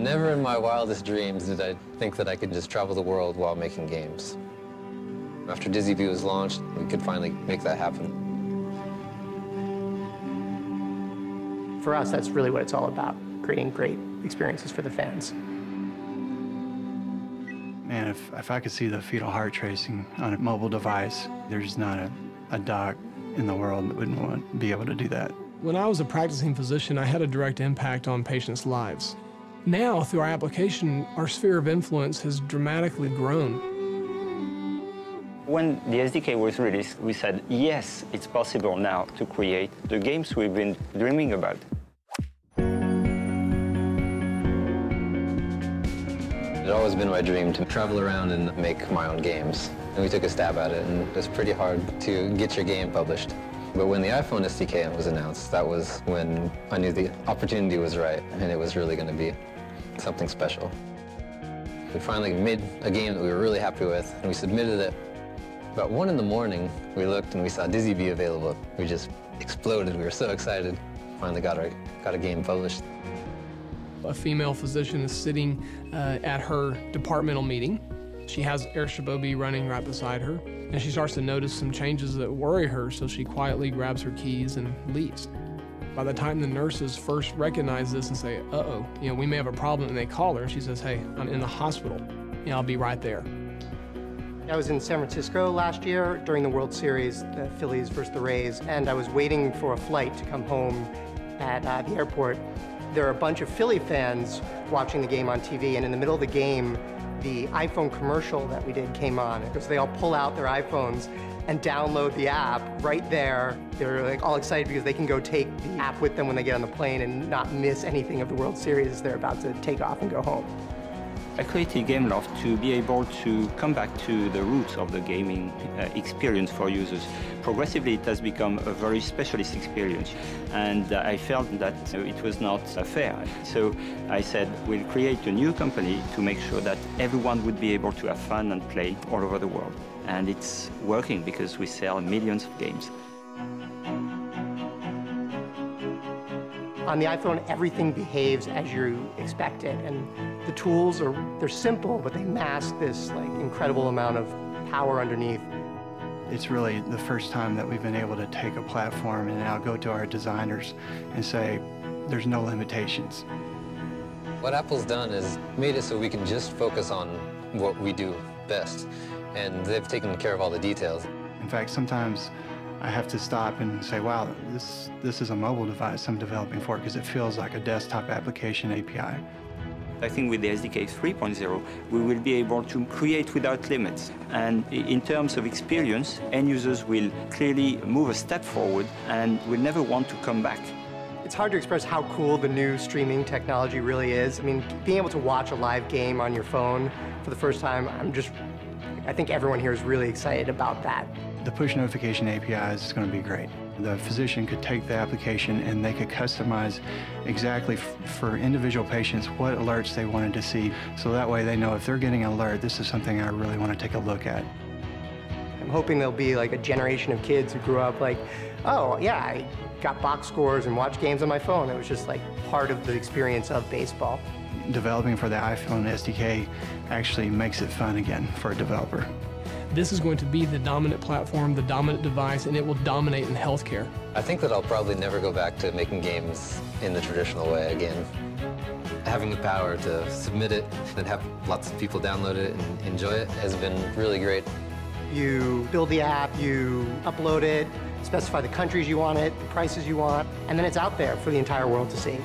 Never in my wildest dreams did I think that I could just travel the world while making games. After DizzyView was launched, we could finally make that happen. For us, that's really what it's all about, creating great experiences for the fans. Man, if I could see the fetal heart tracing on a mobile device, there's not a doc in the world that wouldn't want to be able to do that. When I was a practicing physician, I had a direct impact on patients' lives. Now, through our application, our sphere of influence has dramatically grown. When the SDK was released, we said, yes, it's possible now to create the games we've been dreaming about. It's always been my dream to travel around and make my own games. And we took a stab at it, and it was pretty hard to get your game published. But when the iPhone SDK was announced, that was when I knew the opportunity was right, and it was really going to be something special. We finally made a game that we were really happy with, and we submitted it. About 1 in the morning, we looked and we saw DizzyView available. We just exploded. We were so excited. Finally got a game published. A female physician is sitting at her departmental meeting. She has Airshabobi running right beside her, and she starts to notice some changes that worry her, so she quietly grabs her keys and leaves. By the time the nurses first recognize this and say, uh-oh, we may have a problem, and they call her, and she says, hey, I'm in the hospital. I'll be right there. I was in San Francisco last year during the World Series, the Phillies versus the Rays, and I was waiting for a flight to come home at the airport. There are a bunch of Philly fans watching the game on TV, and in the middle of the game, the iPhone commercial that we did came on, because they all pull out their iPhones and download the app right there. They're all excited because they can go take the app with them when they get on the plane and not miss anything of the World Series as they're about to take off and go home. I created Gameloft to be able to come back to the roots of the gaming experience for users. Progressively, it has become a very specialist experience, and I felt that it was not fair. So I said, we'll create a new company to make sure that everyone would be able to have fun and play all over the world. And it's working because we sell millions of games. On the iPhone, everything behaves as you expect it, and the tools they're simple, but they mask this incredible amount of power underneath. It's really the first time that we've been able to take a platform and now go to our designers and say, there's no limitations. What Apple's done is made it so we can just focus on what we do best, and they've taken care of all the details. In fact, sometimes I have to stop and say, wow, this is a mobile device I'm developing for, because it feels like a desktop application API. I think with the SDK 3.0, we will be able to create without limits. And in terms of experience, end users will clearly move a step forward and will never want to come back. It's hard to express how cool the new streaming technology really is. I mean, being able to watch a live game on your phone for the first time, I think everyone here is really excited about that. The push notification API is going to be great. The physician could take the application and they could customize exactly for individual patients what alerts they wanted to see. So that way they know if they're getting an alert, this is something I really want to take a look at. I'm hoping there'll be a generation of kids who grew up oh yeah, I got box scores and watched games on my phone. It was just part of the experience of baseball. Developing for the iPhone SDK actually makes it fun again for a developer. This is going to be the dominant platform, the dominant device, and it will dominate in healthcare. I think that I'll probably never go back to making games in the traditional way again. Having the power to submit it and have lots of people download it and enjoy it has been really great. You build the app, you upload it, specify the countries you want it, the prices you want, and then it's out there for the entire world to see.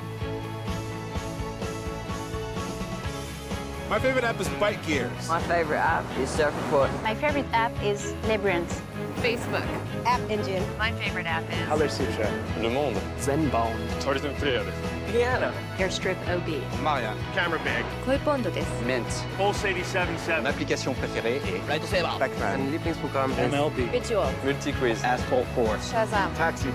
My favorite app is Bike Gears. My favorite app is Surf Report. My favorite app is Labyrinth. Facebook. App Engine. My favorite app is Color Sutra. Le Monde. Zenbound. Horizon 3. Piano. Airstrip OB. Maya. Camera bag. Koipondo desu. Mint. Pulse 87.7. Mon application préférée est Flight Saber. Pac-Man. Mein Lieblingsprogramm ist MLB. Visual. Multiquiz. Asphalt 4. Shazam. Taxi.